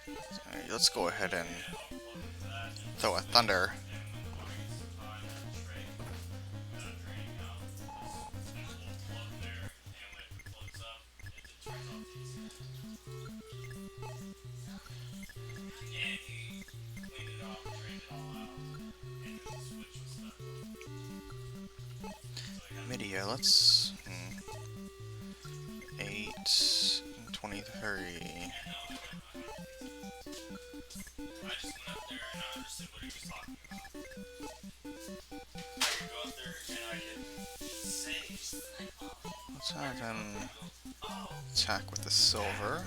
Alright, let's go ahead and throw a thunder. Media, let's 8, 23. Let's have him attack with the silver.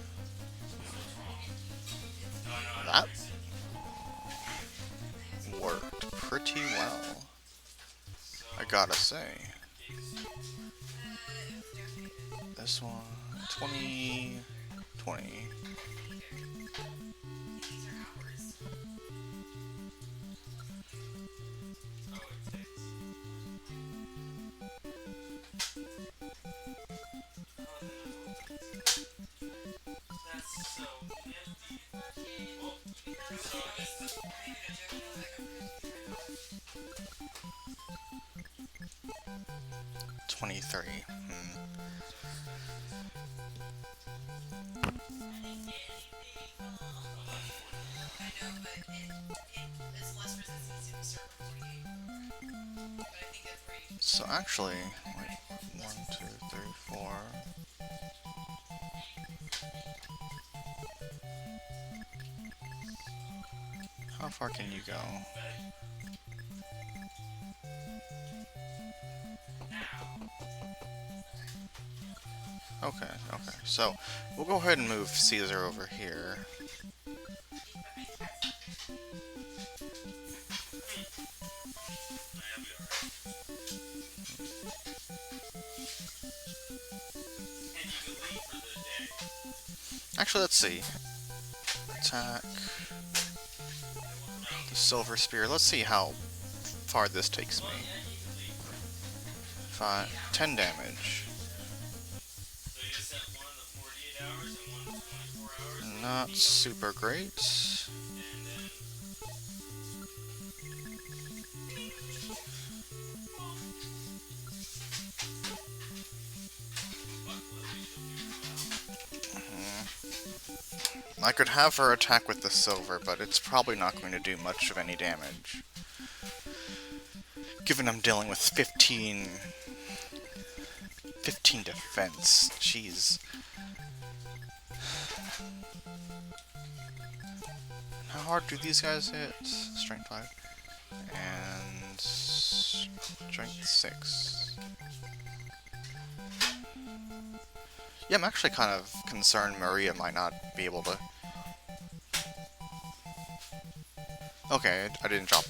That worked pretty well, I gotta say. This one, 20, 20. So actually, wait, 1, 2, 3, 4. How far can you go? Okay, okay. So, we'll go ahead and move Caesar over here. Actually, let's see. Attack. The Silver Spear. Let's see how far this takes me. 10 damage. Not super great. I could have her attack with the silver, but it's probably not going to do much of any damage. Given I'm dealing with 15 defense, jeez. How hard do these guys hit? Strength 5 and strength 6. Yeah, I'm actually kind of concerned Maria might not be able to... Okay, I didn't drop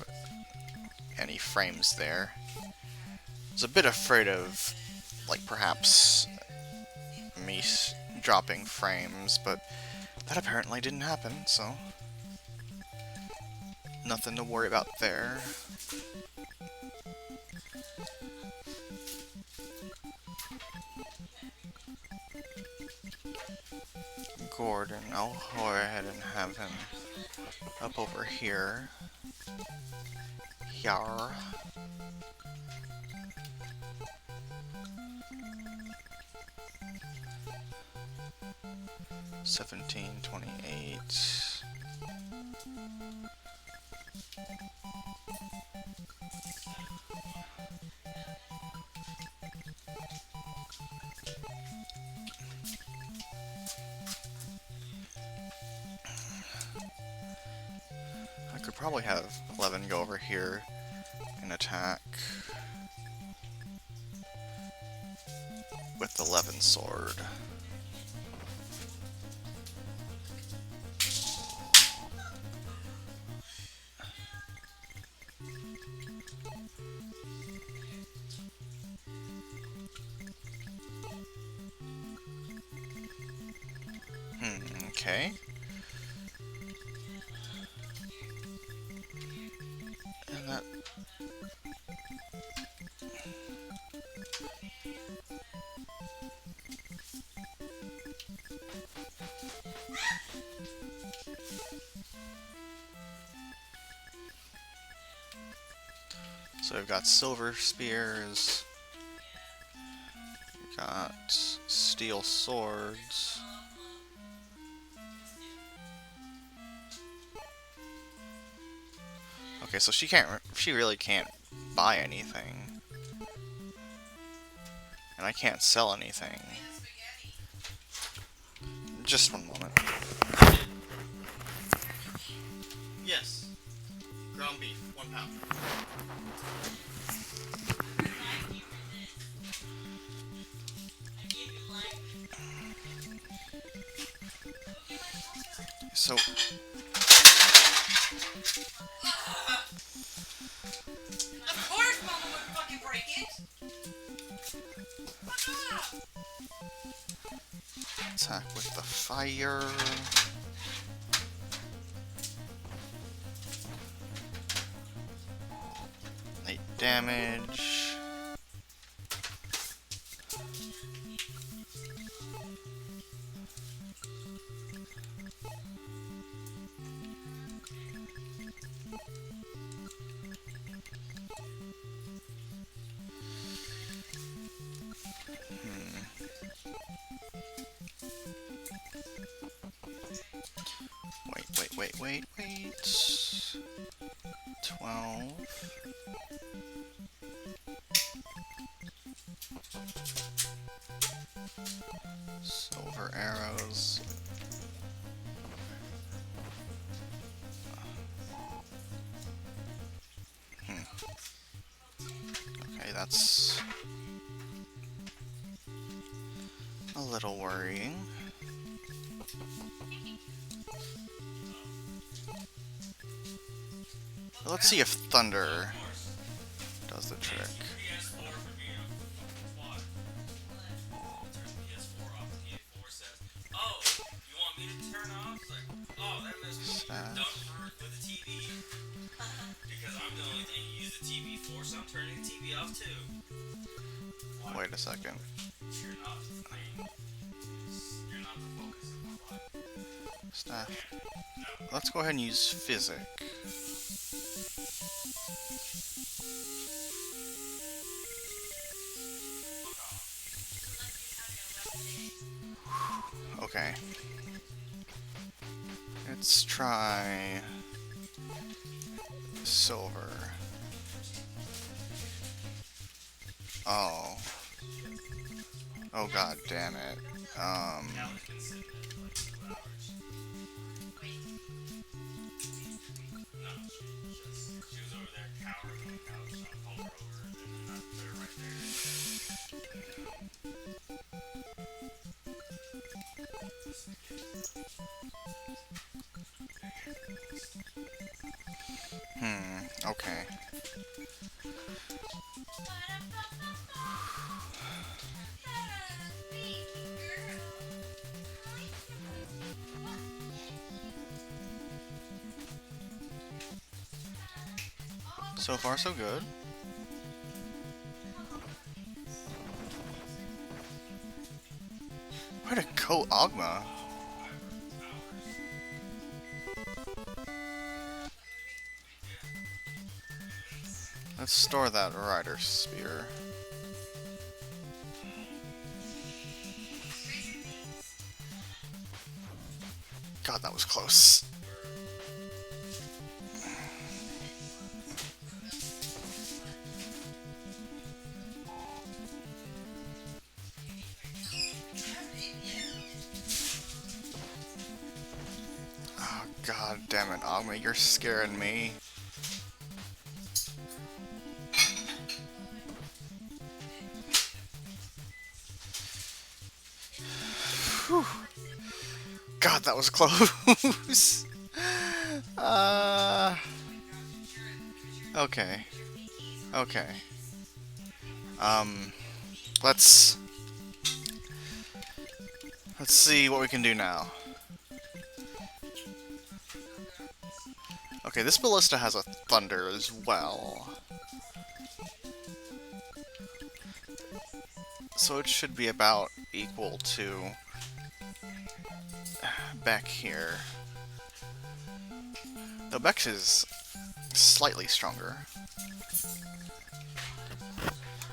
any frames there. I was a bit afraid of, like, perhaps me dropping frames, but that apparently didn't happen, so... nothing to worry about there. Gordon, I'll go ahead and have him up over here. Yar. $17, $28. I could probably have 11 go over here and attack with the 11 sword. Okay. And that... So we've got silver spears, we've got steel swords. Okay, so she really can't buy anything. And I can't sell anything. Just one moment. Yes. Ground beef, 1 pound. So... Of course Mama would fucking break it! Attack with the fire. 8 damage. Wait. 12. Silver arrows. Okay, that's a little worrying. Let's see if thunder does the trick. Wait a second. Staff. Let's go ahead and use physic. Okay. Let's try silver. Oh. Oh god damn it. Okay. So far, so good. Where to go, Ogma? Let's store that rider spear. God, that was close. Oh, god damn it, Ogma, you're scaring me. Whew. God, that was close. Okay. Okay. Let's see what we can do now. Okay, this ballista has a thunder as well. So it should be about equal to Beck here. Though Beck is slightly stronger.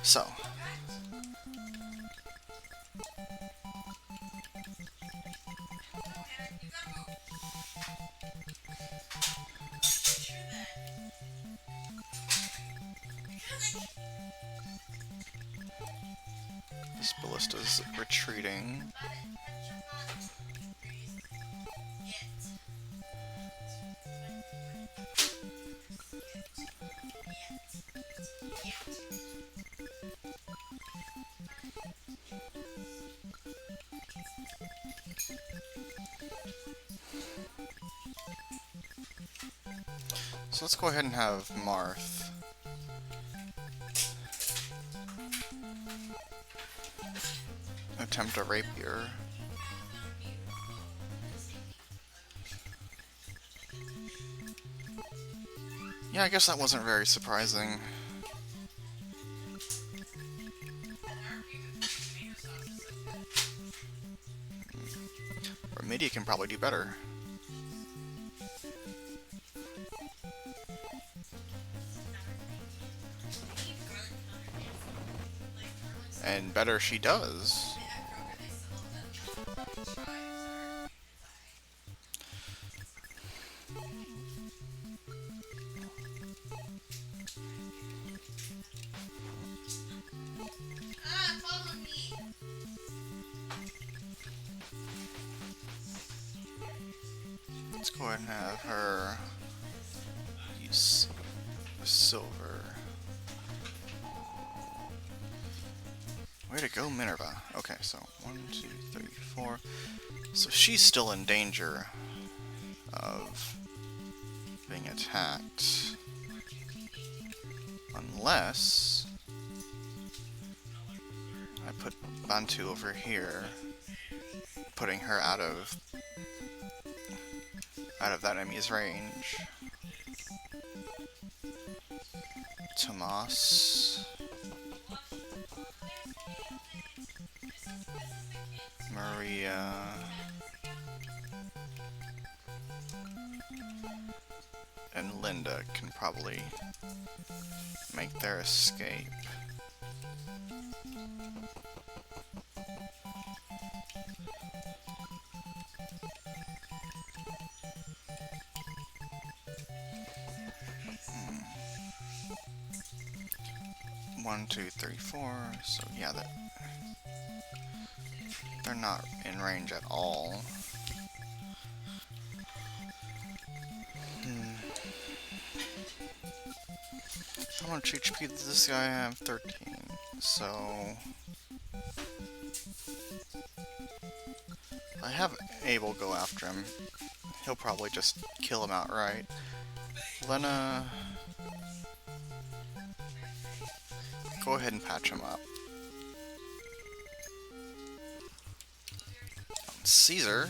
So. This ballista's retreating. So let's go ahead and have Marth attempt a rapier. Yeah, I guess that wasn't very surprising. Remedy can probably do better. And better she does. Let's go ahead and have her use the silver. Way to go, Minerva. Okay, so 1, 2, 3, 4. So she's still in danger of being attacked. Unless I put Bantu over here, putting her out of that enemy's range. Tomas. Maria. And Linda can probably make their escape. One, two, three, four. So yeah, they're not in range at all. How much HP does this guy have? 13. So I have Abel go after him. He'll probably just kill him outright. Lena, go ahead and patch him up. Caesar.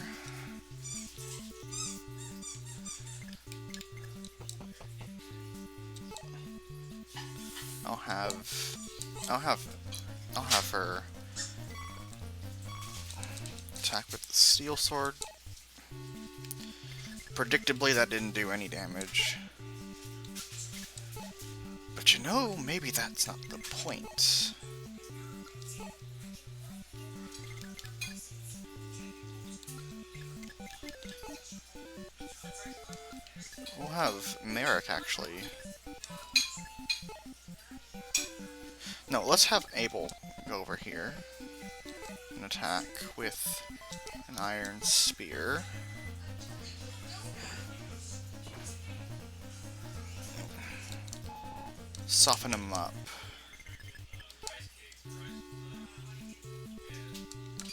I'll have her attack with the steel sword. Predictably, that didn't do any damage. But you know, maybe that's not the point. We'll have Merrick actually. No, let's have Abel go over here and attack with an iron spear. Soften him up.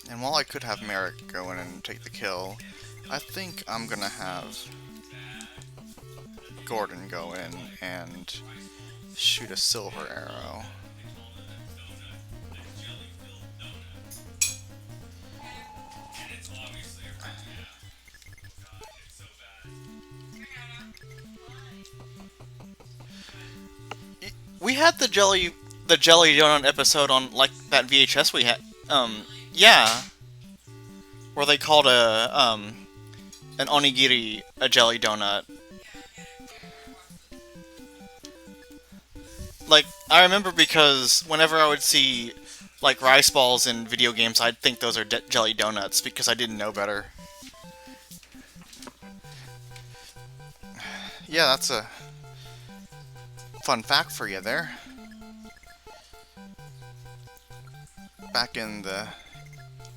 And while I could have Merrick go in and take the kill, I think I'm gonna have Gordon go in and shoot a silver arrow. We had the jelly donut episode on like that VHS we had. Yeah, where they called an onigiri a jelly donut. like, I remember because whenever I would see, like, rice balls in video games, I'd think those are jelly donuts because I didn't know better. Yeah, that's a fun fact for you there. Back in the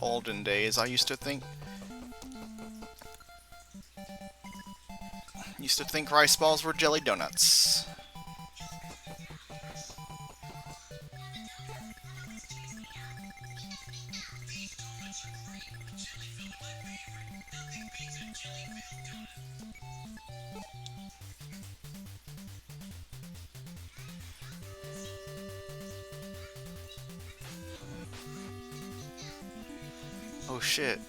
olden days, I used to think rice balls were jelly donuts. Oh shit.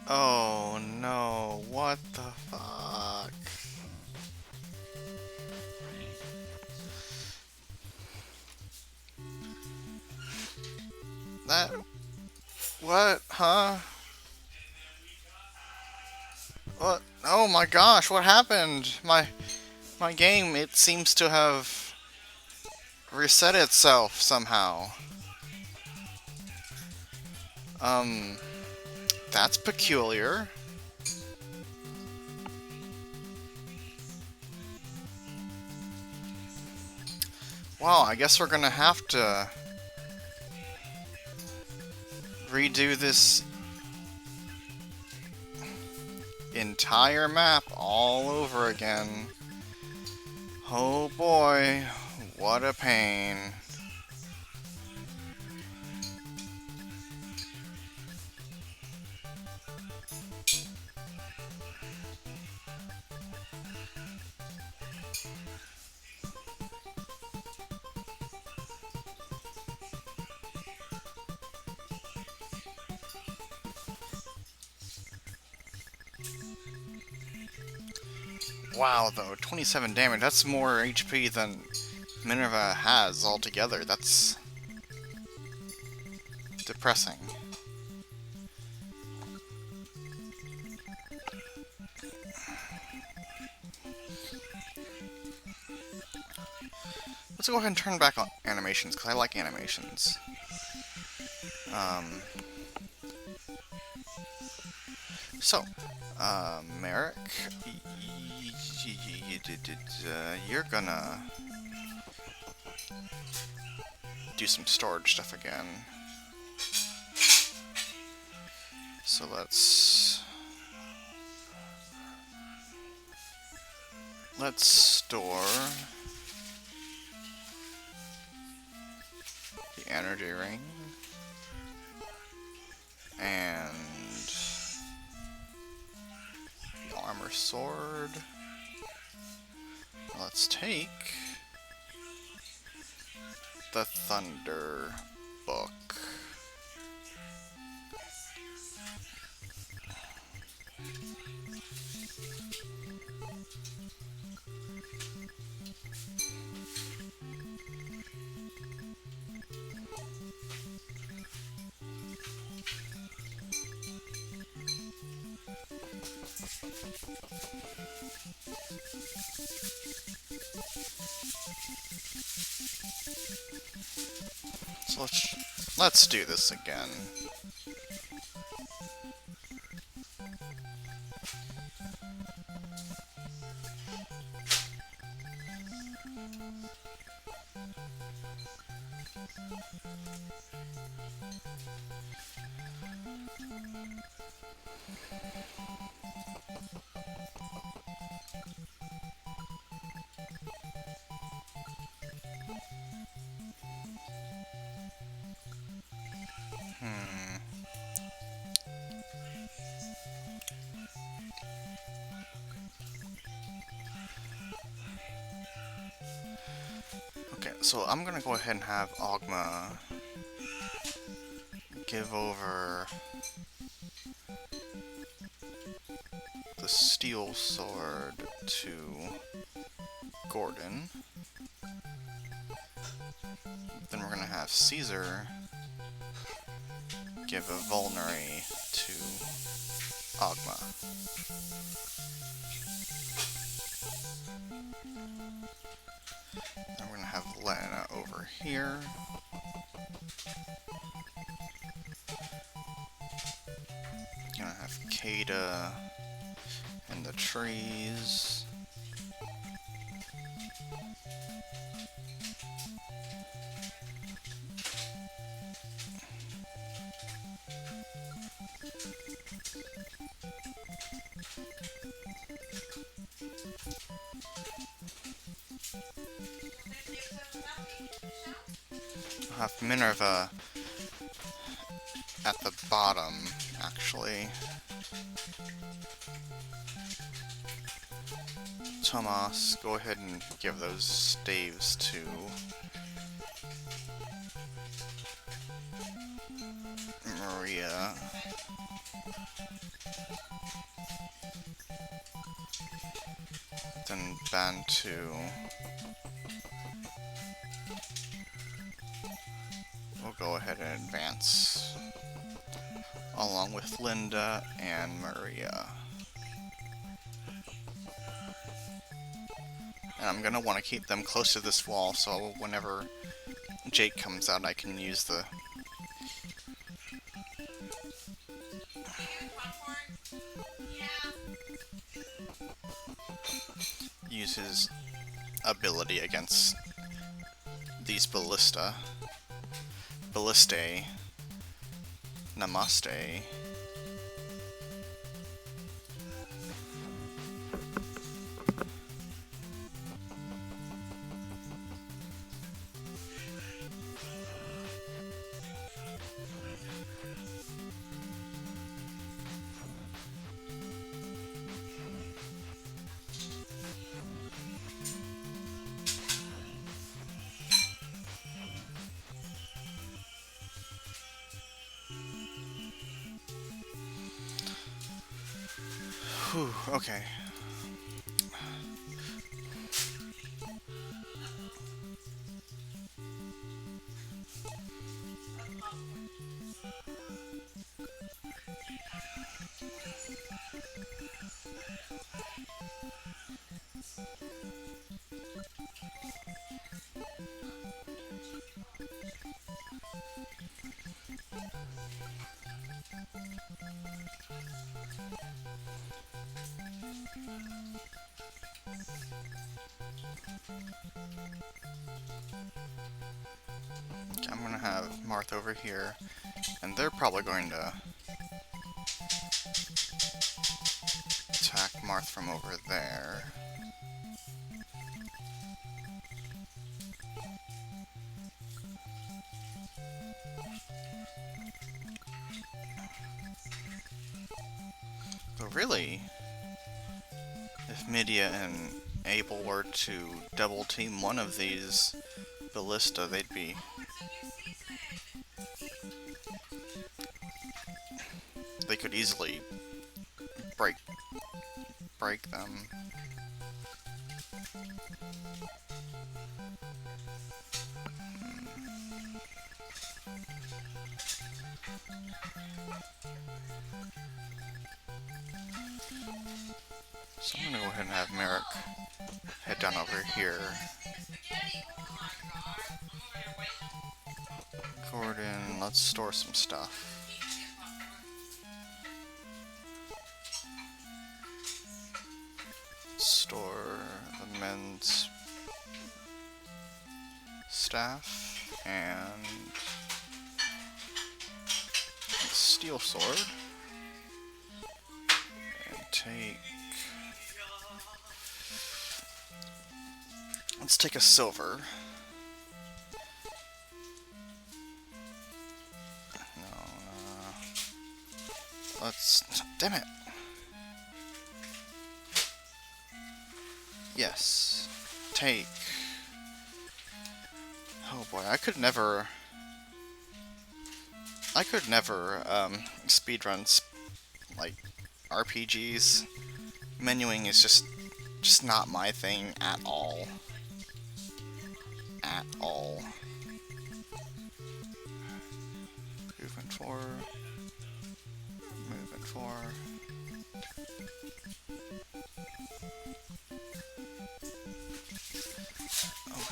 Oh no, what the fuck? That... What? Huh? What? Oh my gosh, what happened? My game, it seems to have reset itself somehow. That's peculiar. Wow, I guess we're gonna have to redo this entire map all over again. Oh boy, what a pain. Wow, though, 27 damage, that's more HP than Minerva has altogether. That's depressing. Let's go ahead and turn back on animations, because I like animations. Merrick, you're gonna do some storage stuff again. So let's store the energy ring and the armor sword. Let's take the thunder book. So let's do this again. Okay, so I'm gonna go ahead and have Ogma give over the steel sword to Gordon. Then we're gonna have Caesar give a vulnerary to Ogma. Then we're gonna have Lena over here. Gonna have Kada in the trees. We'll have Minerva at the bottom, actually. Tomas, go ahead and give those staves to Maria. Then Bantu. We'll go ahead and advance along with Linda and Maria. And I'm gonna want to keep them close to this wall so whenever Jake comes out I can use the use his ability against these ballistae. Namaste. Whew, okay. I'm gonna have Marth over here, and they're probably going to attack Marth from over there. But really, if Midia and Abel were to double team one of these ballista, they'd be they could easily break them. So I'm gonna go ahead and have Merrick head down over here. Gordon, let's store some stuff. Store the men's staff and the steel sword. And take... let's take a silver. Let's... damn it! Yes. Take... oh boy, I could never speedrun like RPGs. Menuing is just not my thing at all. At all. Movement 4. Movement 4.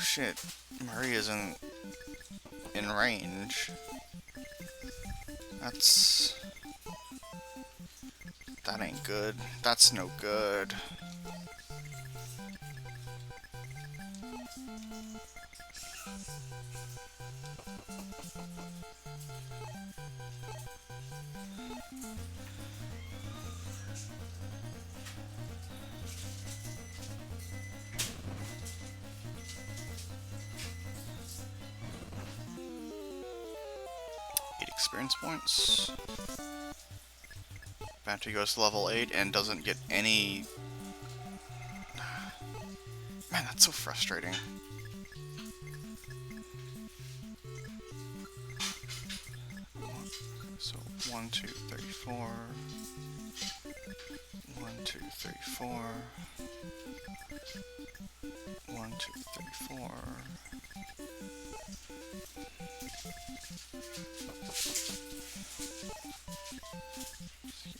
shit. Maria's in range. That ain't good. That's no good. Experience points. Bounty goes to level 8 and doesn't get any... Man, that's so frustrating. So 1, 2, 34. 1, 2, 34. 1, 2, 34.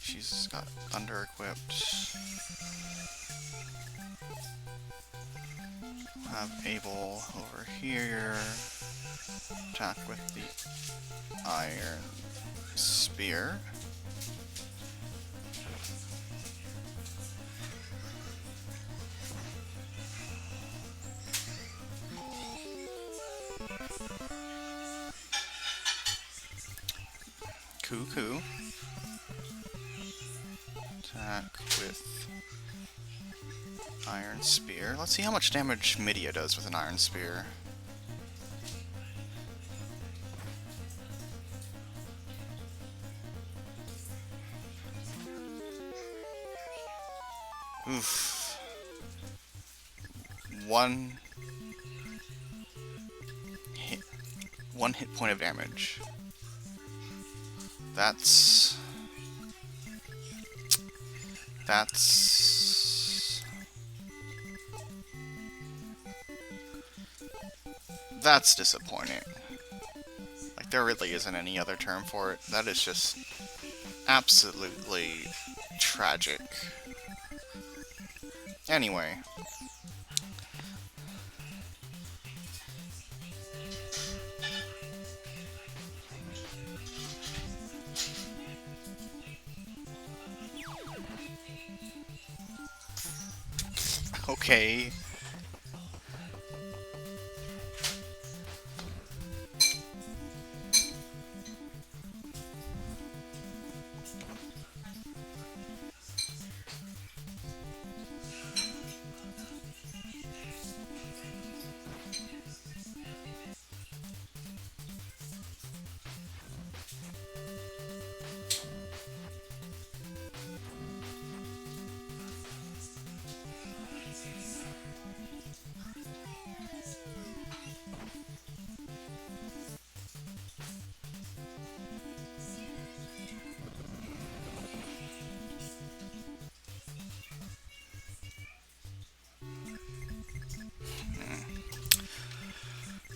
She's got thunder equipped. Have Abel over here. Attack with the iron spear. Cuckoo. Attack with iron spear. Let's see how much damage Midia does with an iron spear. Oof. One hit point of damage. That's disappointing. Like, there really isn't any other term for it. That is just absolutely tragic. Anyway. Okay.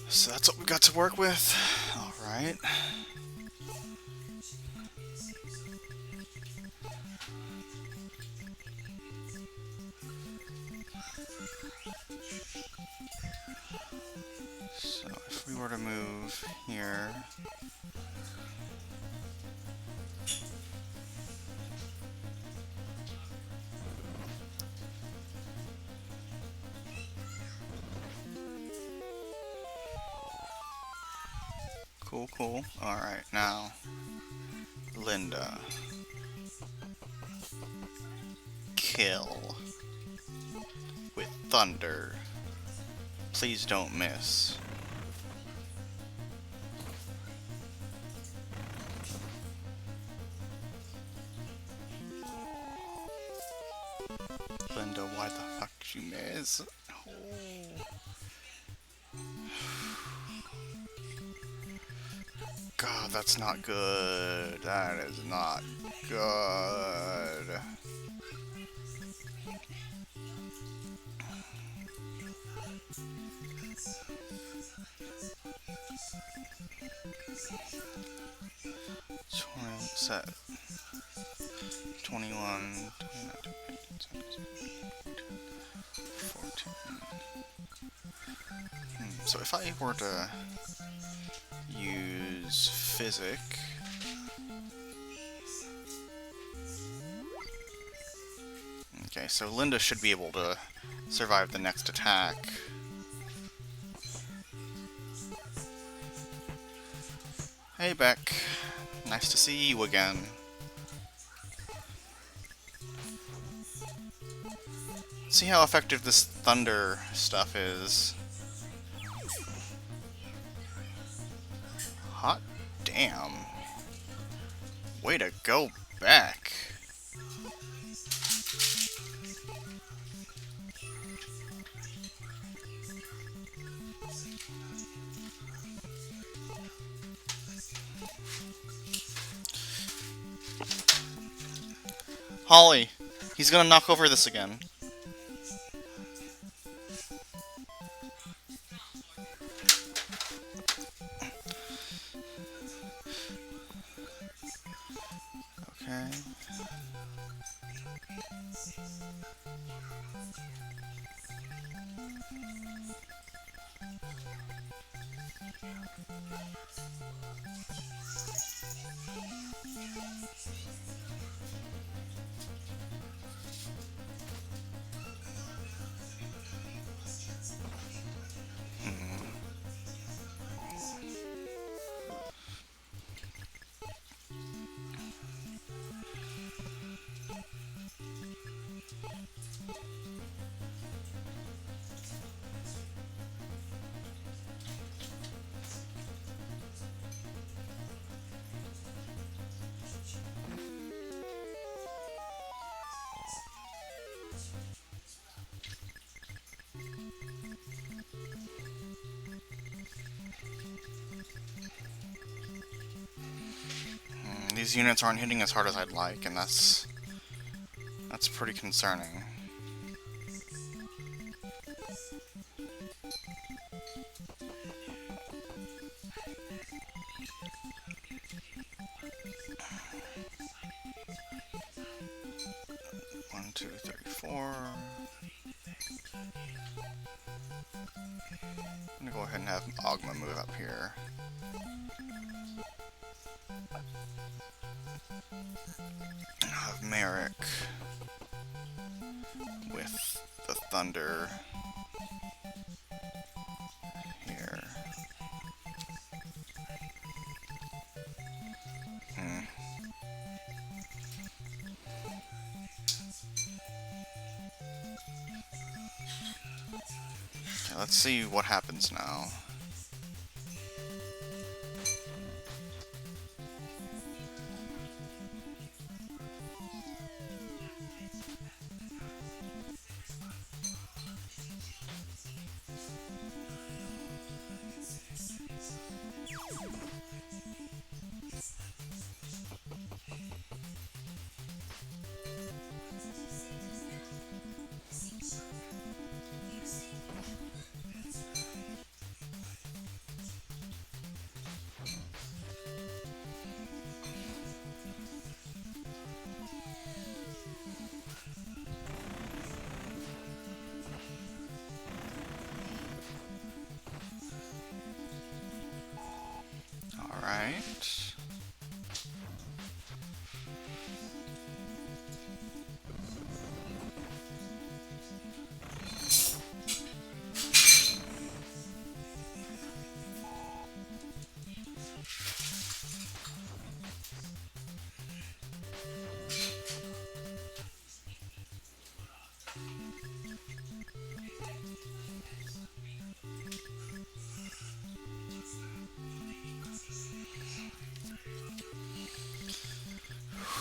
So that's what we got to work with. Alright. So if we were to move here... Cool, cool. Alright, now, Linda. Kill. With thunder. Please don't miss. Linda, why the fuck did you miss? Oh. God, that's not good. That is not good. Set 21, 29, 14. So if I were to use Physic... Okay, so Linda should be able to survive the next attack. Hey, Beck. Nice to see you again. See how effective this thunder stuff is. Hot damn. Way to go, Beck. Holly, he's gonna knock over this again. Okay. These units aren't hitting as hard as I'd like, and that's pretty concerning. One, two, three, four. I'm gonna go ahead and have Ogma move up here. And have Merrick with the Thunder here. Okay, let's see what happens now. Alright.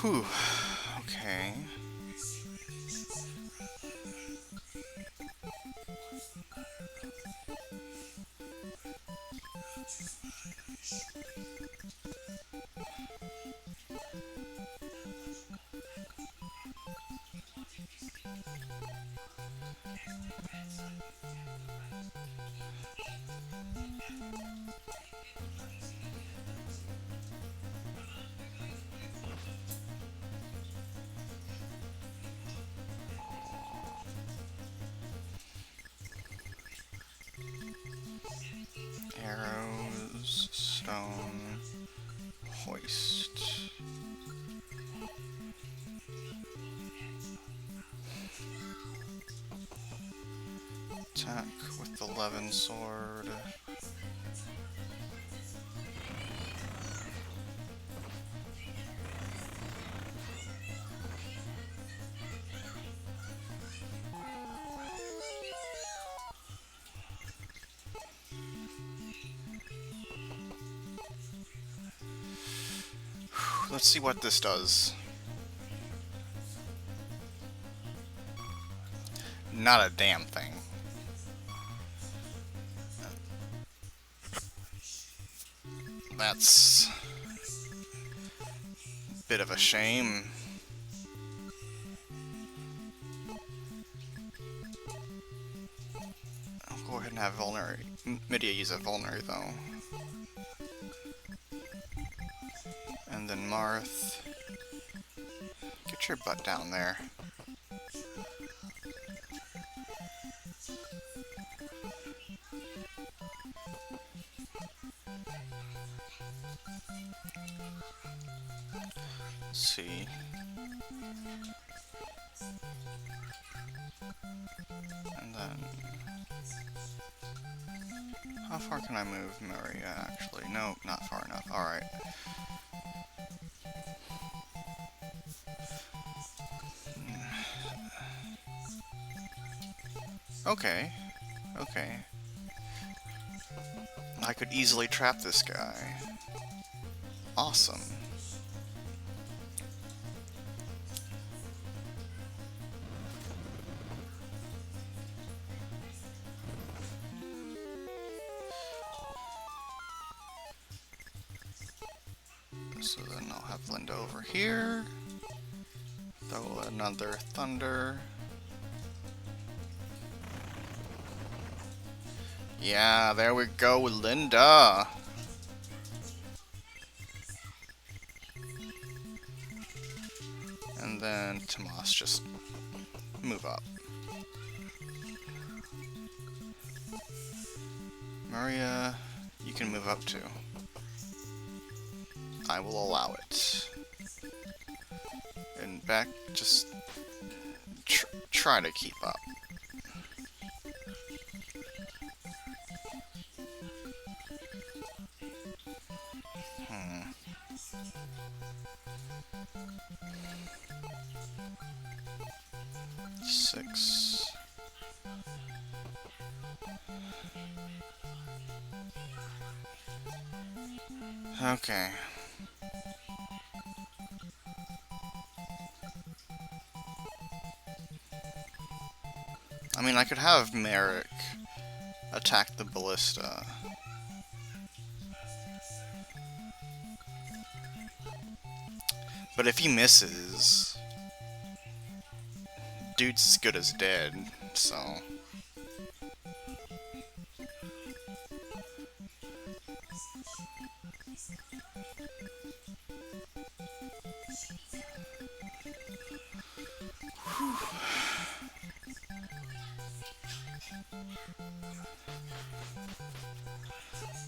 Whew. Okay. stone, hoist. Attack with the Levin sword. Let's see what this does. Not a damn thing. That's a bit of a shame. I'll go ahead and have vulnerary. Midia use a vulnerary though. And then Marth. Get your butt down there. Let's see. And then... how far can I move Maria, actually? No, not far enough. Alright. Okay. Okay. I could easily trap this guy. Awesome. So then I'll have Linda over here. Throw another thunder. Yeah, there we go, Linda. And then Tomas just move up. Maria, you can move up too. I will allow it. And back, just try to keep up. Six. Okay. I mean, I could have Merrick attack the ballista. But if he misses, dude's as good as dead, so...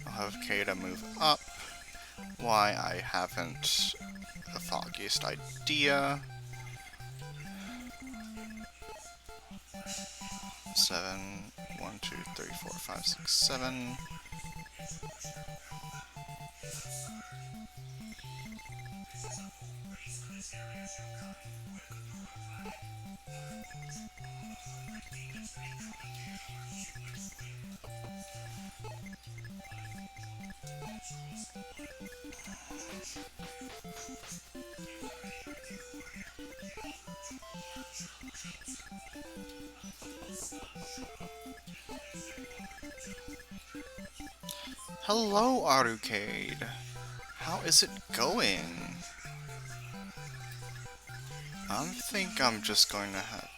I'll have Kata move up. Why I haven't the foggiest idea. 7, 1, 2, 3, 4, 5, 6, 7. Hello, Arucade. How is it going? I think I'm just going to have...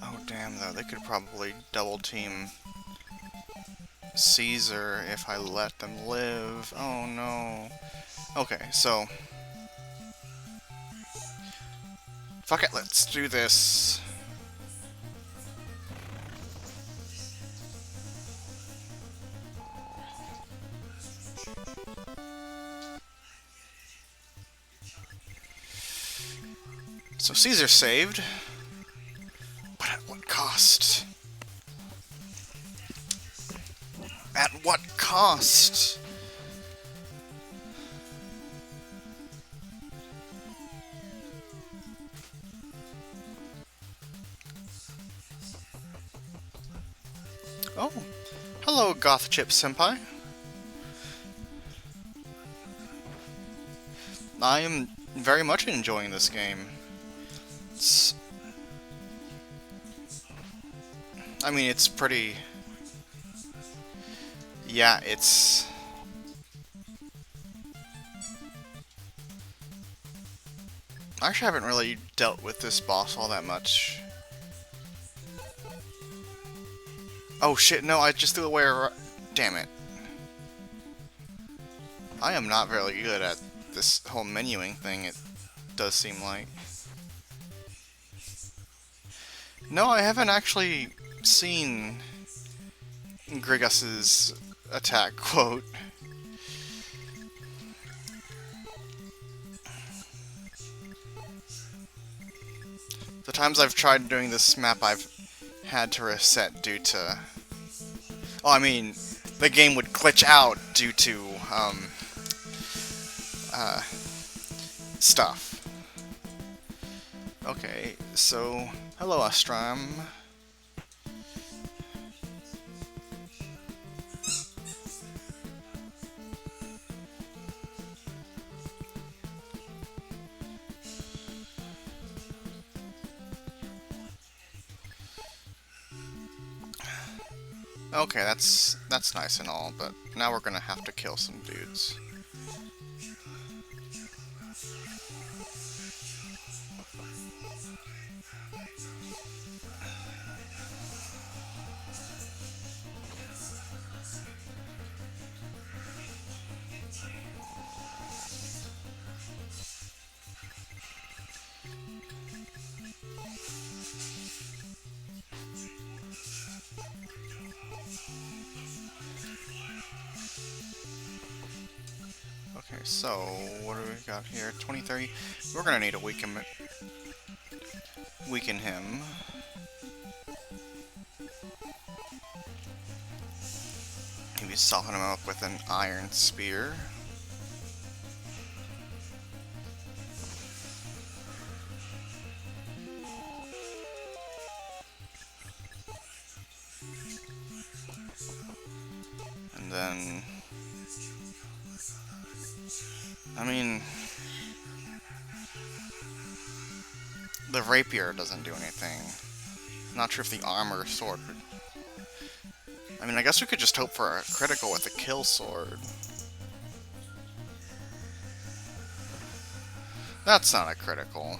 Oh damn though, they could probably double team Caesar if I let them live. Oh no. Okay, so... fuck it, let's do this. So Caesar saved, but at what cost? At what cost? Oh, hello, Goth Chip Senpai. I am very much enjoying this game. I mean, it's pretty... Yeah, it's... I actually haven't really dealt with this boss all that much. Oh shit, no, I just threw away a... Damn it. I am not very good at this whole menuing thing, it does seem like. No, I haven't actually seen Grigas's attack quote. The times I've tried doing this map, I've had to reset due to... Oh, I mean, the game would glitch out due to, stuff. Okay, so, hello Astram. Okay, that's nice and all, but now we're gonna have to kill some dudes. Okay, so what do we got here? 2030. We're gonna need to weaken him. Maybe soften him up with an iron spear. And then... I mean... the rapier doesn't do anything. Not sure if the armor or sword would... I mean, I guess we could just hope for a critical with a kill sword. That's not a critical.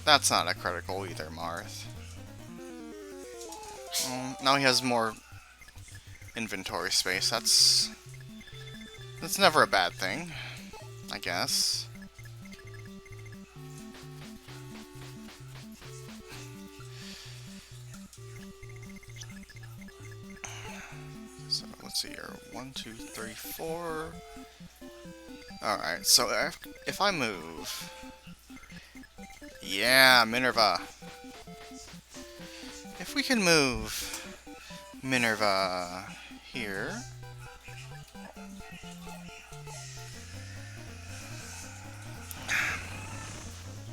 That's not a critical either, Marth. Now he has more inventory space. That's never a bad thing, I guess. So let's see here. 1, 2, 3, 4. Alright, so if I move... Yeah, Minerva. If we can move Minerva here...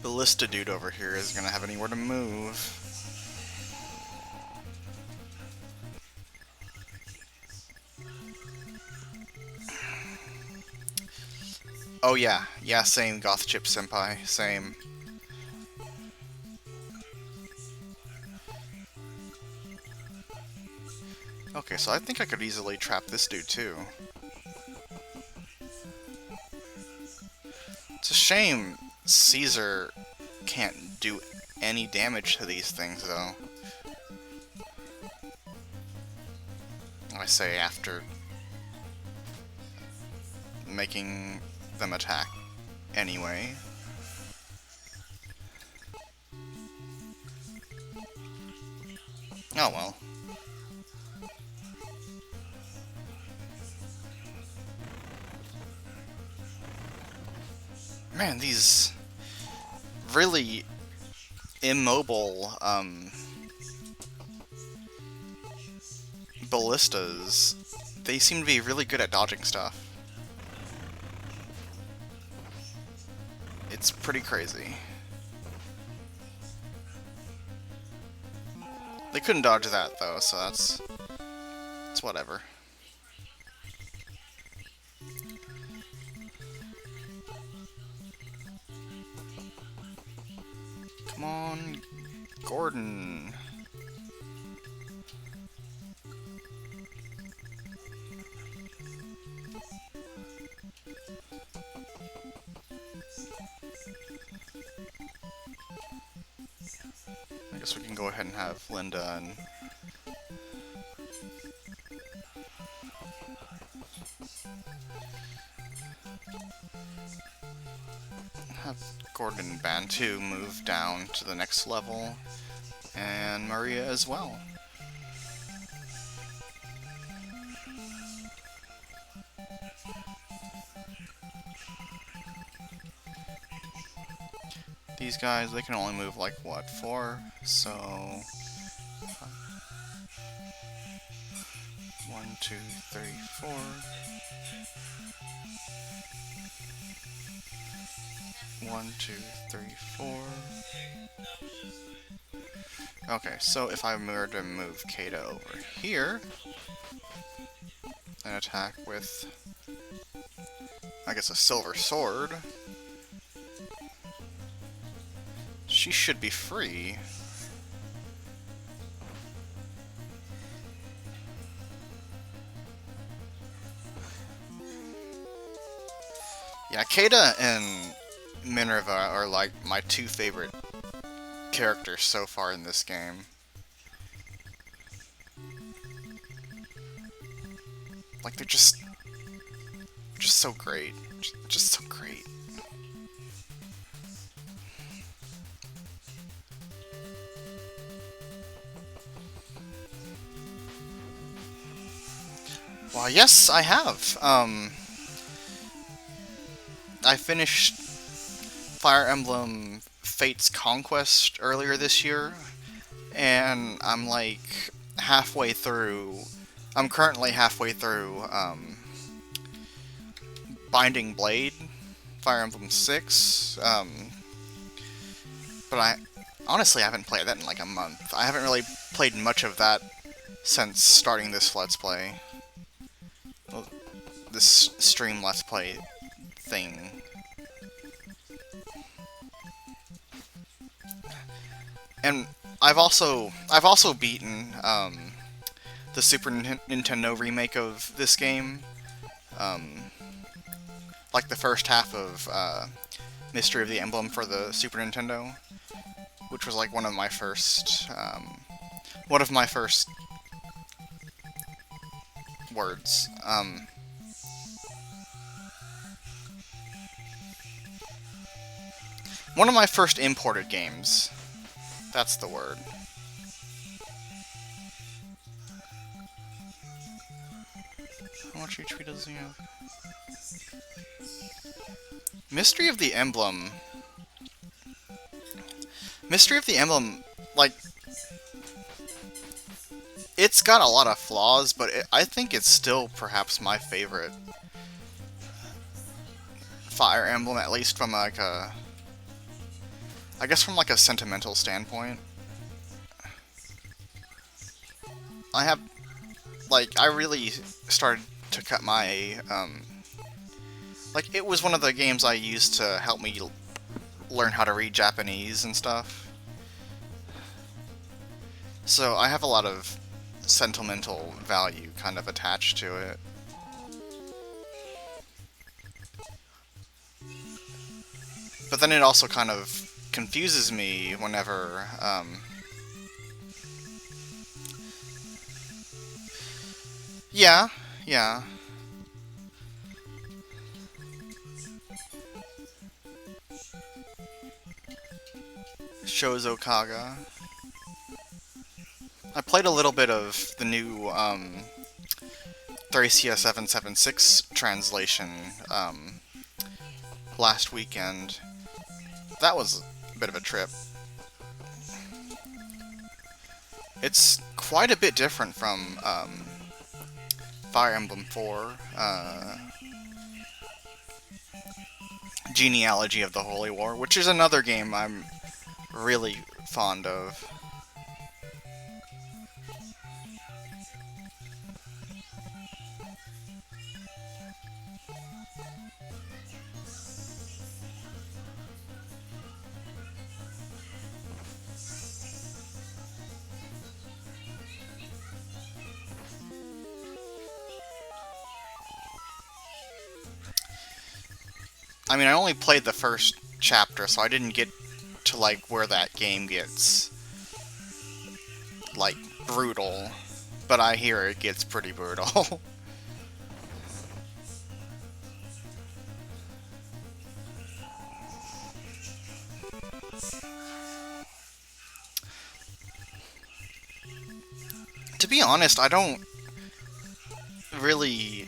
Ballista dude over here is gonna have anywhere to move. Oh yeah, same Goth Chip Senpai, same. Okay, so I think I could easily trap this dude too. It's a shame Caesar can't do any damage to these things, though. I say after making them attack anyway. Oh well. Man, these really immobile ballistas, they seem to be really good at dodging stuff. It's pretty crazy. They couldn't dodge that though, so that's whatever. Come on, Gordon. I guess we can go ahead and have Linda and have Gordon and Bantu move down to the next level, and Maria as well. These guys, they can only move like, what, 4? So... 1, 2, 3, 4... One, two, three, four. Okay, so if I were to move Kata over here and attack with, I guess, a silver sword, she should be free. Yeah, Kata and Minerva are like my 2 favorite characters so far in this game. Like, they're just so great. Just so great. Well, yes, I have. I finished Fire Emblem Fate's Conquest earlier this year, and I'm like halfway through. I'm currently halfway through Binding Blade, Fire Emblem 6. But I honestly haven't played that in like a month. I haven't really played much of that since starting this Let's Play. Well, this stream Let's Play thing. And I've also beaten the Super Nintendo remake of this game, like the first half of Mystery of the Emblem for the Super Nintendo, which was like one of my first words. One of my first imported games. That's the word. How much HP does he have? Mystery of the Emblem. Mystery of the Emblem, like, it's got a lot of flaws, but I think it's still perhaps my favorite Fire Emblem, at least from like a... I guess from like a sentimental standpoint. I really started to cut my, like, it was one of the games I used to help me learn how to read Japanese and stuff. So I have a lot of sentimental value kind of attached to it. But then it also kind of confuses me whenever, yeah. Shouzo Kaga. I played a little bit of the new, Thracia 776 translation, last weekend. That was a bit of a trip. It's quite a bit different from Fire Emblem 4, Genealogy of the Holy War, which is another game I'm really fond of. I mean, I only played the first chapter, so I didn't get to, like, where that game gets, like, brutal. But I hear it gets pretty brutal. To be honest, I don't really...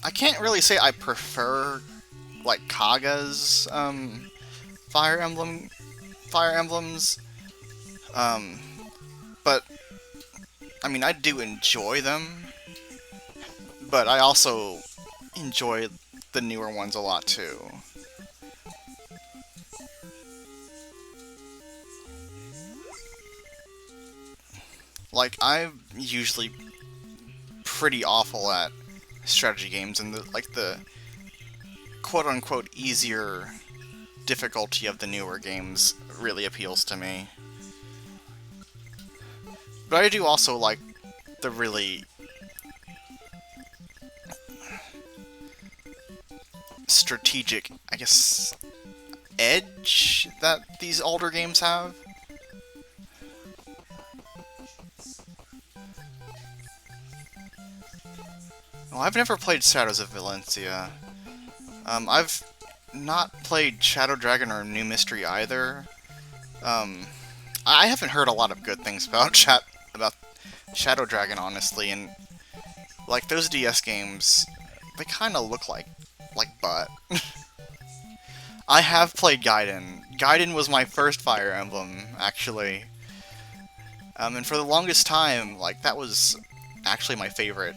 I can't really say I prefer, like, Kaga's, Fire Emblems, but, I mean, I do enjoy them, but I also enjoy the newer ones a lot, too. Like, I'm usually pretty awful at strategy games, and the quote-unquote easier difficulty of the newer games really appeals to me. But I do also like the really strategic, I guess, edge that these older games have. Well, I've never played Shadows of Valencia. I've not played Shadow Dragon or New Mystery either. I haven't heard a lot of good things about Shadow Dragon, honestly, and like those DS games, they kind of look like butt. I have played Gaiden. Gaiden was my first Fire Emblem, actually. And for the longest time, like, that was actually my favorite.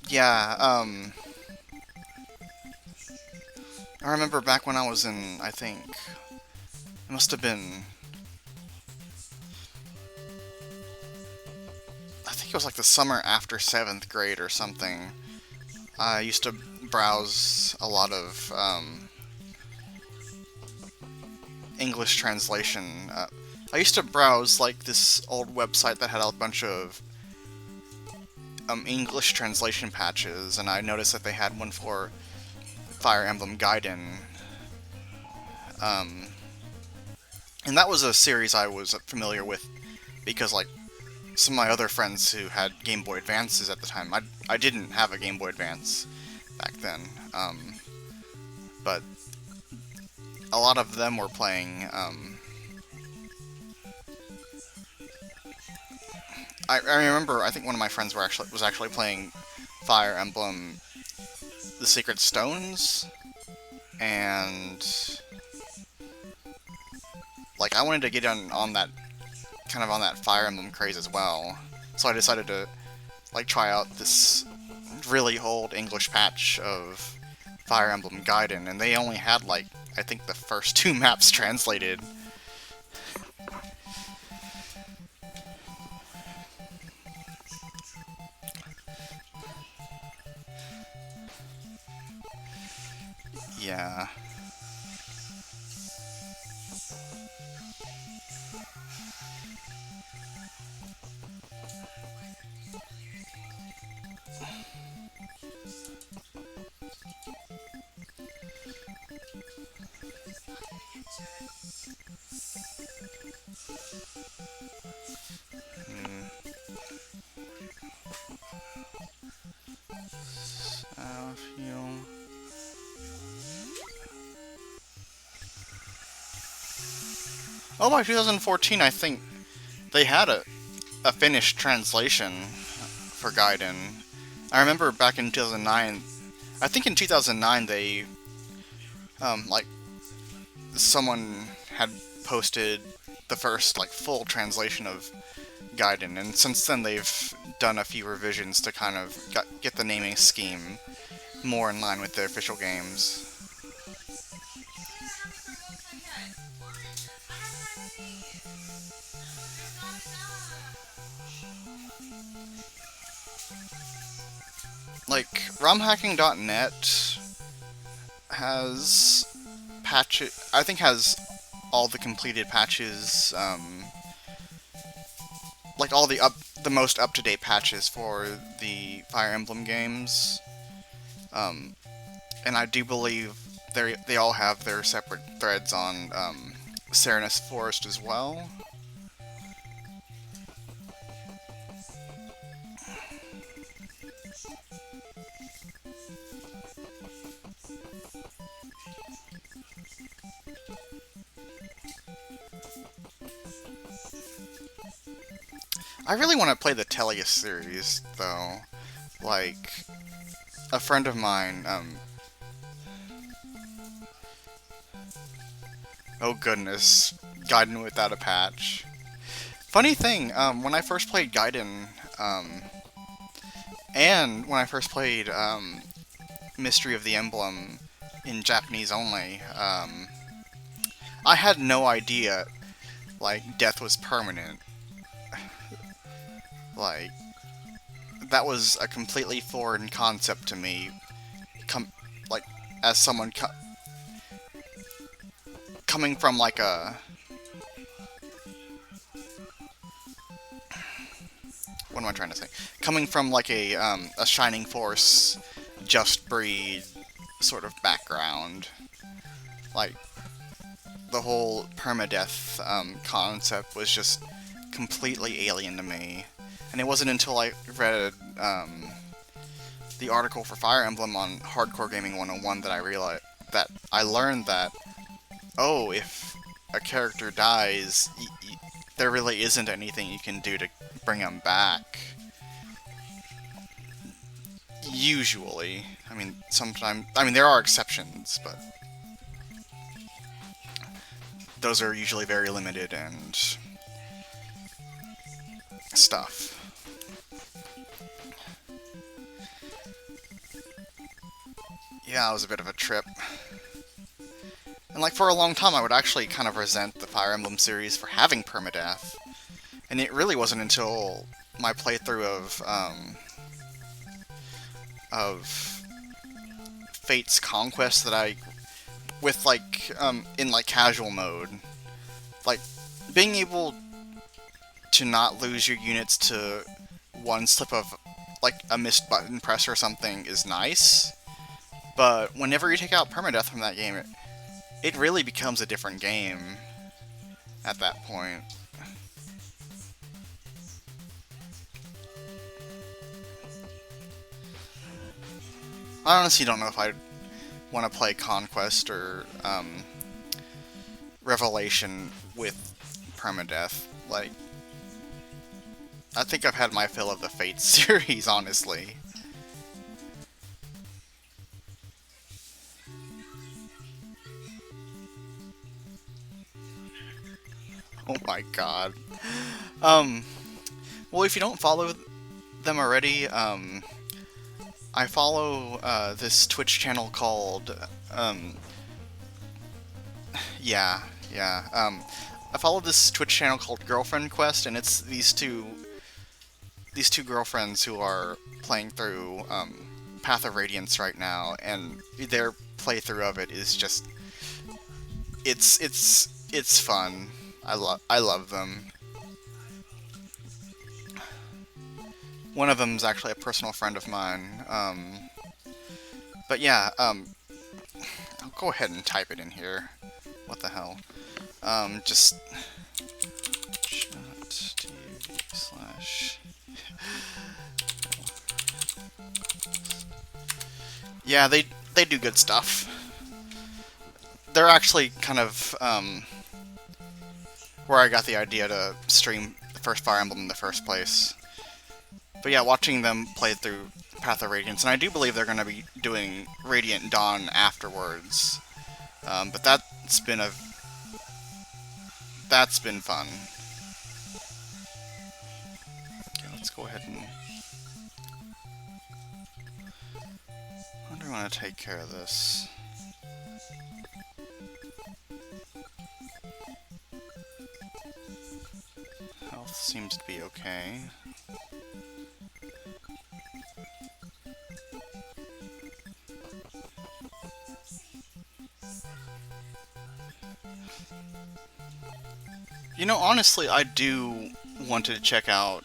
Yeah, I remember back when I was in, I think, it must have been, I think it was like the summer after 7th grade or something. I used to browse a lot of, English translation. I used to browse, like, this old website that had a bunch of English translation patches, and I noticed that they had one for Fire Emblem Gaiden. And that was a series I was familiar with because, like, some of my other friends who had Game Boy Advances at the time, I didn't have a Game Boy Advance back then, but a lot of them were playing, I remember, I think one of my friends was actually playing Fire Emblem The Sacred Stones, and like, I wanted to get on that, kind of on that Fire Emblem craze as well, so I decided to, like, try out this really old English patch of Fire Emblem Gaiden, and they only had, like, I think the first 2 maps translated. Yeah. Oh, by 2014, I think they had a finished translation for Gaiden. I remember back in 2009, I think in 2009 they, like, someone had posted the first, like, full translation of Gaiden, and since then they've done a few revisions to kind of get the naming scheme more in line with their official games. Like, romhacking.net has patches, I think has all the completed patches, like all the most up-to-date patches for the Fire Emblem games. And I do believe they all have their separate threads on Serenus Forest as well. I really want to play the Tellius series, though. Like, a friend of mine, oh goodness, Gaiden without a patch. Funny thing, when I first played Gaiden, and when I first played, Mystery of the Emblem in Japanese only, I had no idea, like, death was permanent. Like, that was a completely foreign concept to me, like, as someone coming from, like, what am I trying to say? Coming from, like, a Shining Force, Just Breed sort of background. Like, the whole permadeath, concept was just completely alien to me. And it wasn't until I read the article for Fire Emblem on Hardcore Gaming 101 that I learned that, oh, if a character dies, there really isn't anything you can do to bring them back. Usually. I mean, sometimes... I mean, there are exceptions, but those are usually very limited and stuff. Yeah, it was a bit of a trip. And, like, for a long time I would actually kind of resent the Fire Emblem series for having permadeath. And it really wasn't until my playthrough of Fate's Conquest that I, with, like, in, like, casual mode, like, being able to not lose your units to one slip of, like, a missed button press or something is nice. But whenever you take out permadeath from that game, it really becomes a different game at that point. I honestly don't know if I want to play Conquest or Revelation with permadeath. Like, I think I've had my fill of the Fate series, honestly. Oh my god. Well, if you don't follow them already, I follow, this Twitch channel called, I follow this Twitch channel called Girlfriend Quest, and it's these two girlfriends who are playing through, Path of Radiance right now, and their playthrough of it is just, it's fun. I love them. One of them's actually a personal friend of mine. But yeah, I'll go ahead and type it in here. What the hell? Just chat.tv/. Yeah, they do good stuff. They're actually kind of where I got the idea to stream the first Fire Emblem in the first place. But yeah, watching them play through Path of Radiance, and I do believe they're going to be doing Radiant Dawn afterwards. But that's been fun. Okay, let's go ahead and... How do I want to take care of this? Health seems to be okay. You know, honestly, I do want to check out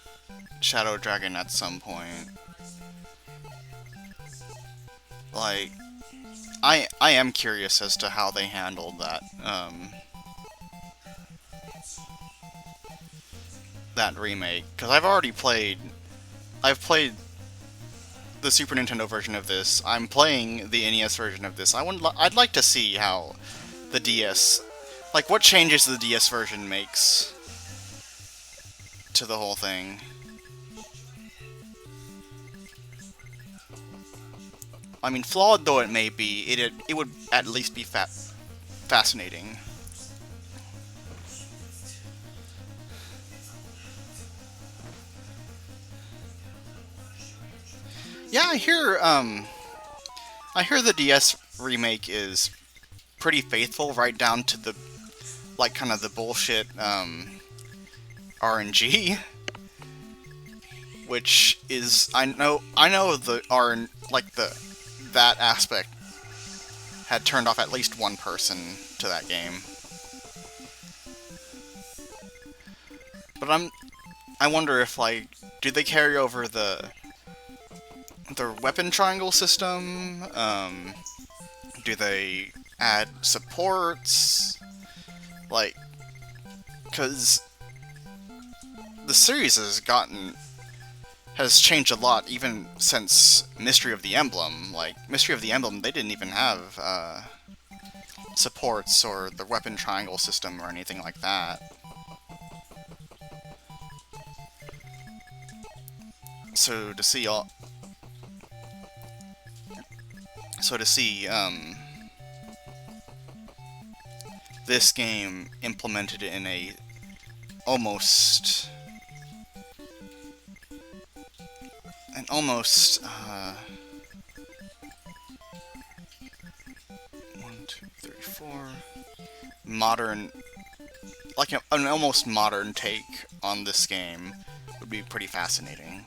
Shadow Dragon at some point. Like, I am curious as to how they handled that, that remake, because I've played the Super Nintendo version of this. I'm playing the NES version of this. I'd like to see how the DS, like, what changes the DS version makes to the whole thing. I mean, flawed though it may be, it would at least be fascinating. Yeah, I hear the DS remake is pretty faithful, right down to the, like, kind of the bullshit, RNG. Which is, I know the that aspect had turned off at least one person to that game. But I wonder if, like, do they carry over the weapon triangle system? Do they add supports? Like, because the series has changed a lot, even since Mystery of the Emblem. Like, Mystery of the Emblem, they didn't even have supports or the weapon triangle system or anything like that. So to see this game implemented in a almost 1, 2, 3, 4 modern, like an almost modern take on this game would be pretty fascinating.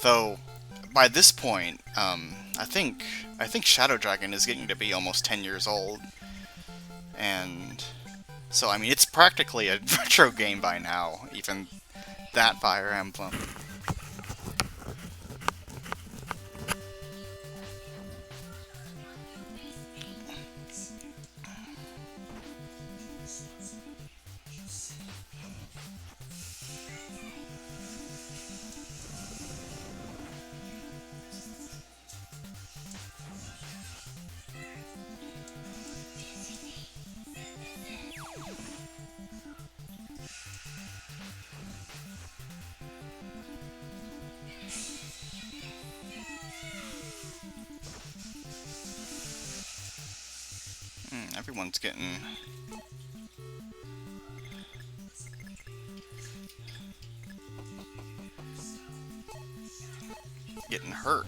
Though by this point, I think Shadow Dragon is getting to be almost 10 years old, and so I mean it's practically a retro game by now, even that Fire Emblem. Everyone's getting hurt.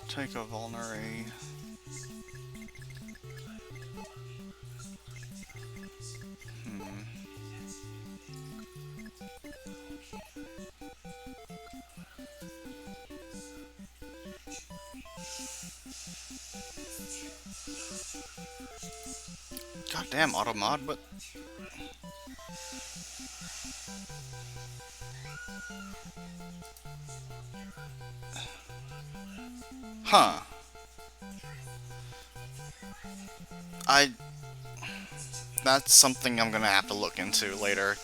Take a vulnerary. Goddamn auto mod, but huh. That's something I'm gonna have to look into later.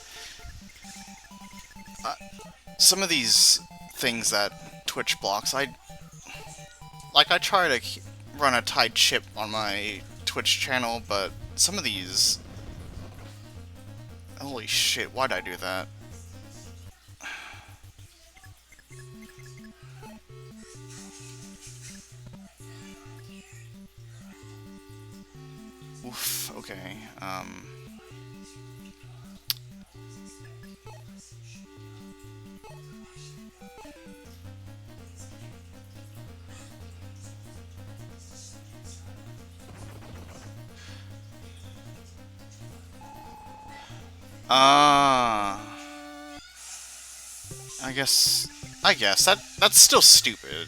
Some of these things that Twitch blocks, I try to run a tight ship on my Twitch channel, but some of these... Holy shit, why'd I do that? Oof, okay, I guess that's still stupid.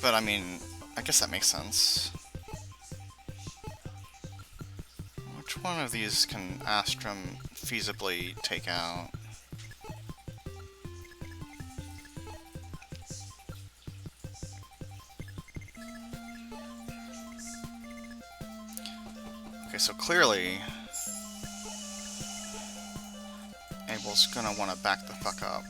But I mean, I guess that makes sense. Which one of these can Astrum feasibly take out? Okay, so clearly Abel's gonna want to back the fuck up.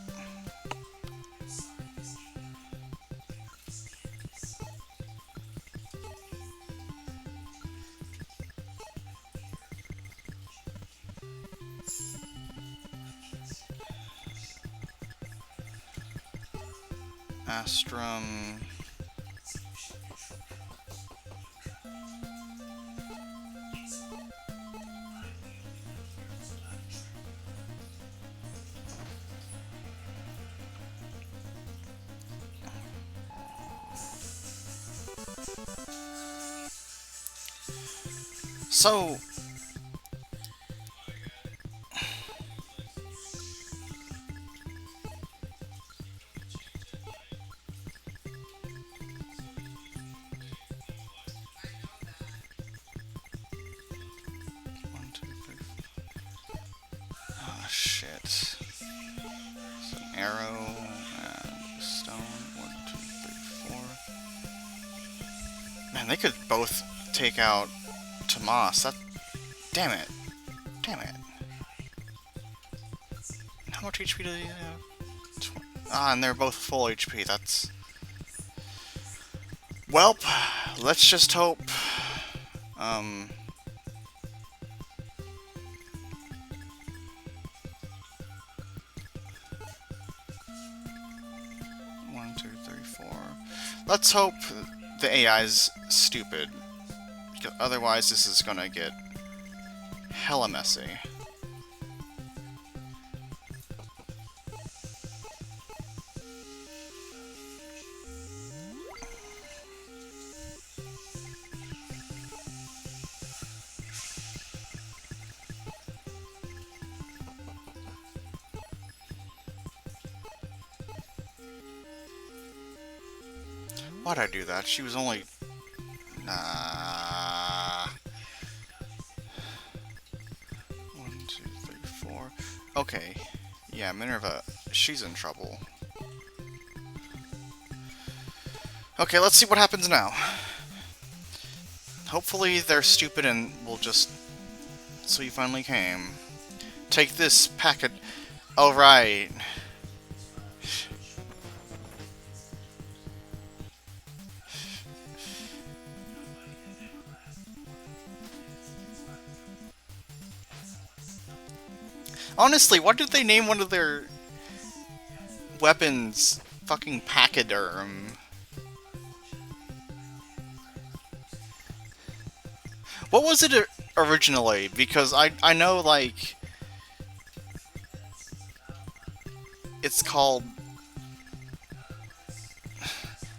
Astrum... So... 1, 2, 3, 4. Oh shit. So an arrow and a stone. 1, 2, 3, 4. Man, they could both take out Tomas. That... Damn it. Damn it. How much HP do they have? And they're both full HP. That's... Welp, let's just hope... 1, 2, 3, 4. Let's hope the AI's stupid. Because otherwise this is gonna get hella messy. Why'd I do that? She was only... Nah... 1, 2, 3, 4... Okay. Yeah, Minerva, she's in trouble. Okay, let's see what happens now. Hopefully they're stupid and will just... So you finally came. Take this packet... Oh, right. Honestly, why did they name one of their weapons fucking Pachyderm? What was it originally? Because I know, like... It's called...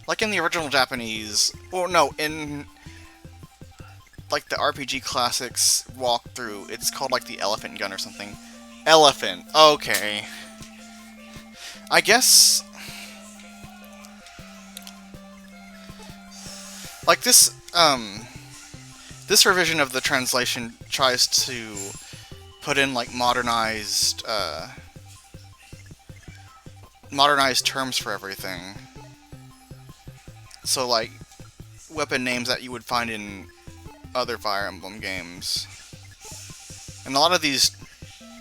Like in the original Japanese... Or no, in... Like the RPG Classics walkthrough, it's called like the Elephant Gun or something. Elephant. Okay. I guess... Like this, this revision of the translation tries to put in, like, modernized terms for everything. So, like, weapon names that you would find in other Fire Emblem games. And a lot of these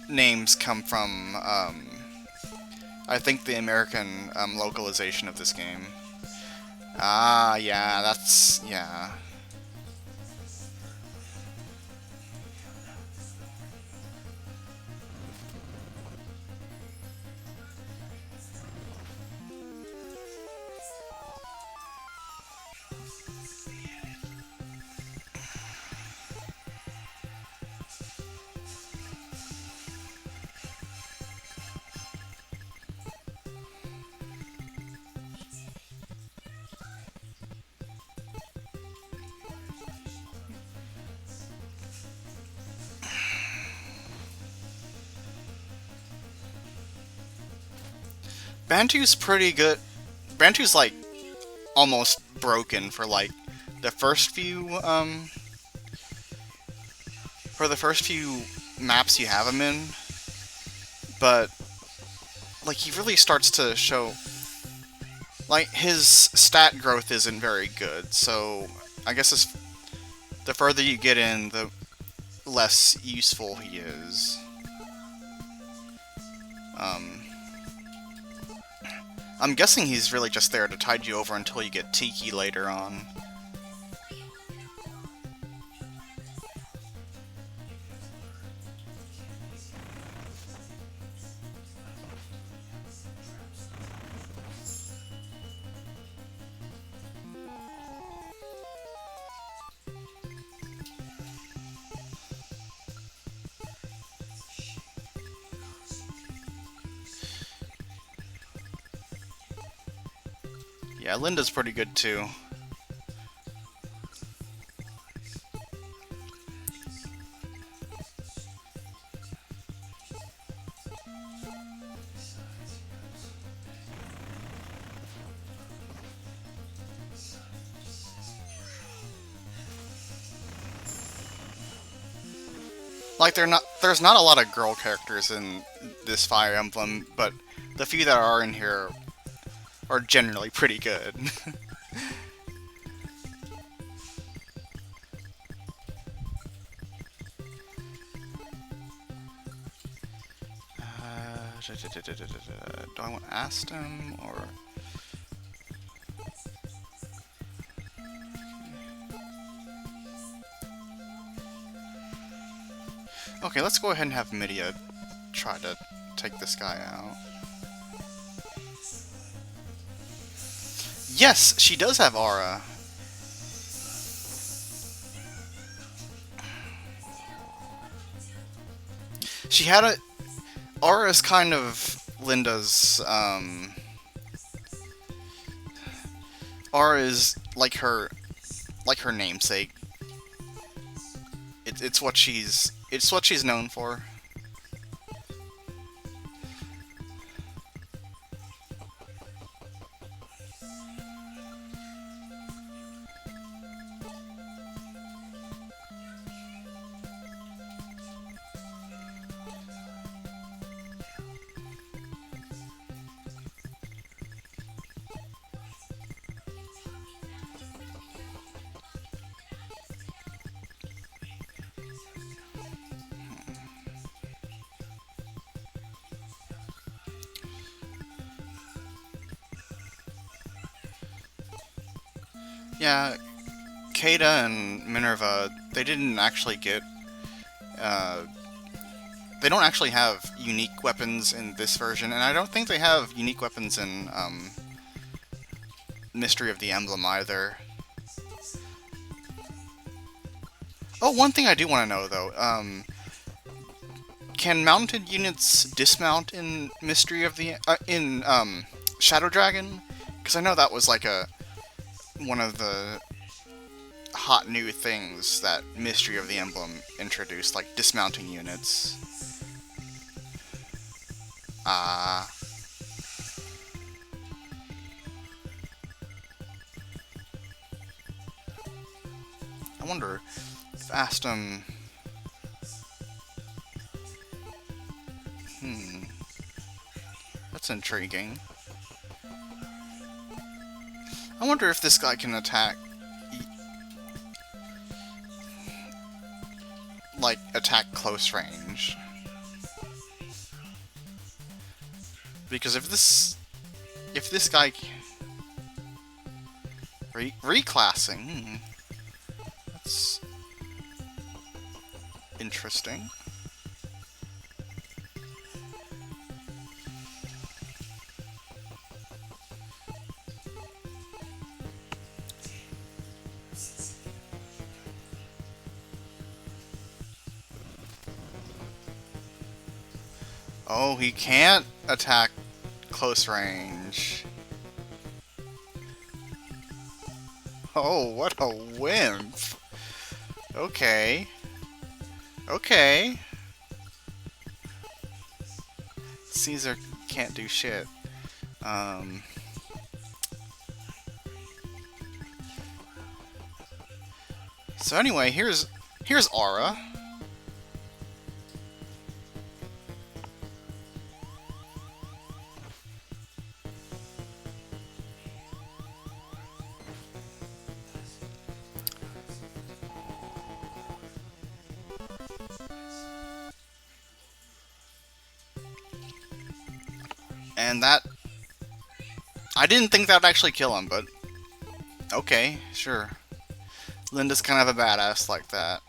names come from, I think, the American localization of this game. Ah, yeah, that's... yeah. Bantu's pretty good. Bantu's like almost broken for like the first few maps you have him in, but like he really starts to show like his stat growth isn't very good. So I guess the further you get in, the less useful he is. I'm guessing he's really just there to tide you over until you get Tiki later on. Yeah, Linda's pretty good too. Like there's not a lot of girl characters in this Fire Emblem, but the few that are in here are generally pretty good. Do I want Astum or... Okay, let's go ahead and have Midia try to take this guy out. Yes, she does have aura. She had a... Aura is kind of Linda's, Aura is like her namesake. It's what she's known for. Yeah, Kada and Minerva, they didn't actually get, they don't actually have unique weapons in this version, and I don't think they have unique weapons in, Mystery of the Emblem either. Oh, one thing I do want to know, though, can mounted units dismount in Mystery of the, Shadow Dragon? Because I know that was like one of the hot new things that Mystery of the Emblem introduced, like dismounting units. I wonder if Astum... That's intriguing. I wonder if this guy can attack... like, attack close range. Because if this guy... reclassing... that's... interesting. Oh, he can't attack close range. Oh, what a wimp. Okay. Okay. Caesar can't do shit. So anyway, here's Aura. And that... I didn't think that would actually kill him, but... okay, sure. Linda's kind of a badass like that.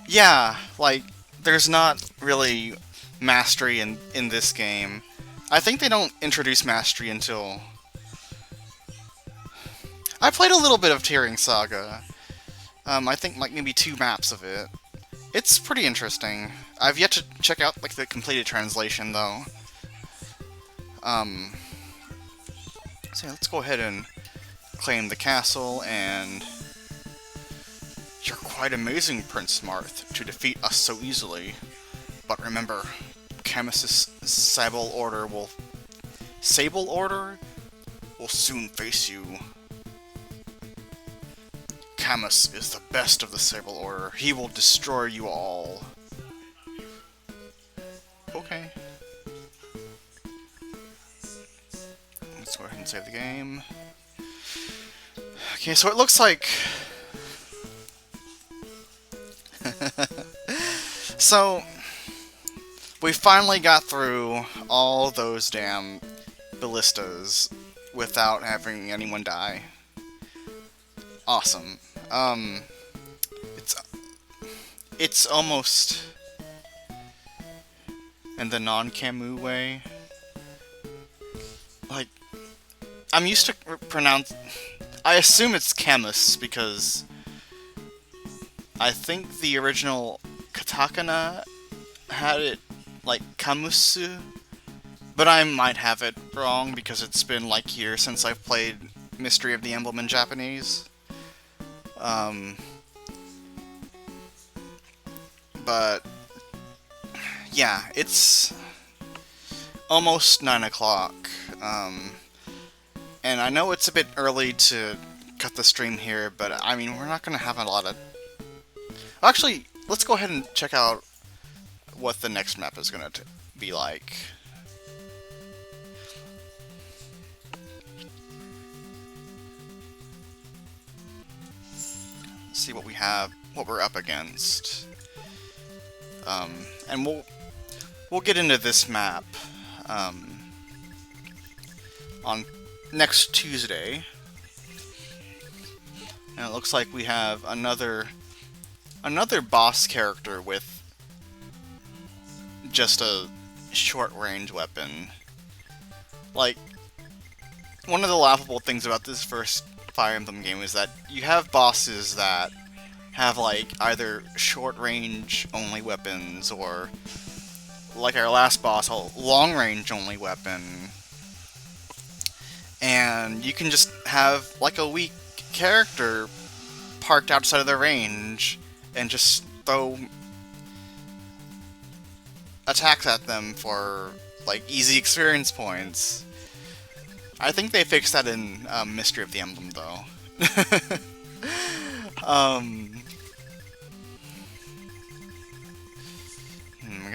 Yeah, like, there's not really mastery in this game. I think they don't introduce mastery until... I played a little bit of Tearing Saga. I think like maybe 2 maps of it. It's pretty interesting. I've yet to check out like the completed translation though. So yeah, let's go ahead and claim the castle, and... You're quite amazing, Prince Marth, to defeat us so easily. But remember, Camus's Sable Order will soon face you. Camus is the best of the Sable Order. He will destroy you all. Okay. Let's go ahead and save the game. Okay, so it looks like... So, we finally got through all those damn ballistas without having anyone die. Awesome. It's almost in the non-Camus way. Like, I'm used to pronounce... I assume it's Camus because I think the original katakana had it like Kamusu, but I might have it wrong because it's been like years since I've played Mystery of the Emblem in Japanese. But yeah, it's almost 9 o'clock, and I know it's a bit early to cut the stream here, but I mean, we're not gonna have a lot of... Actually, let's go ahead and check out what the next map is gonna be like. See what we have, what we're up against. And we'll get into this map on next Tuesday. And it looks like we have another boss character with just a short-range weapon. Like, one of the laughable things about this first Fire Emblem game is that you have bosses that have, like, either short-range only weapons, or, like our last boss, a long-range only weapon. And you can just have, like, a weak character parked outside of their range and just throw attacks at them for, like, easy experience points. I think they fixed that in Mystery of the Emblem, though.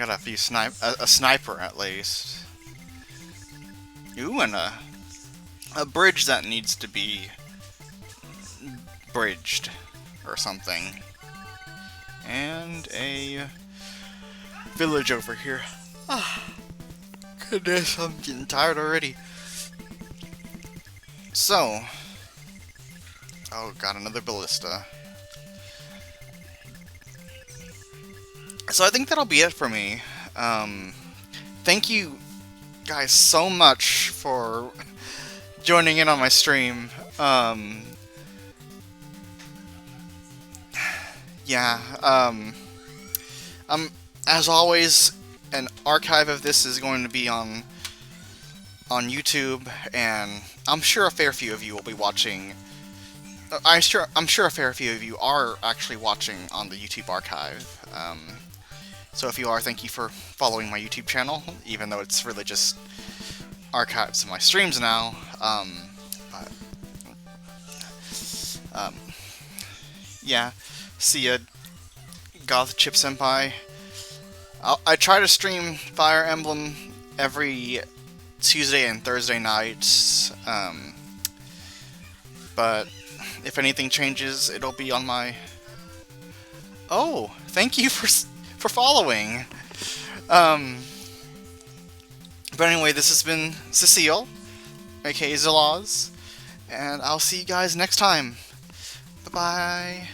got a few a sniper at least. Ooh, and a bridge that needs to be bridged or something. And a village over here. Ah, goodness, I'm getting tired already. So, oh, got another ballista. So I think that'll be it for me. Thank you guys so much for joining in on my stream. Yeah, as always, an archive of this is going to be on YouTube, and I'm sure a fair few of you will be watching. I'm sure a fair few of you are actually watching on the YouTube archive. So if you are, thank you for following my YouTube channel, even though it's really just archives of my streams now. Yeah, see ya, Goth Chip Senpai. I try to stream Fire Emblem every Tuesday and Thursday nights, but if anything changes, it'll be on my... Oh, thank you for following. But anyway, this has been Cecile, aka Zeloz, and I'll see you guys next time. Bye-bye.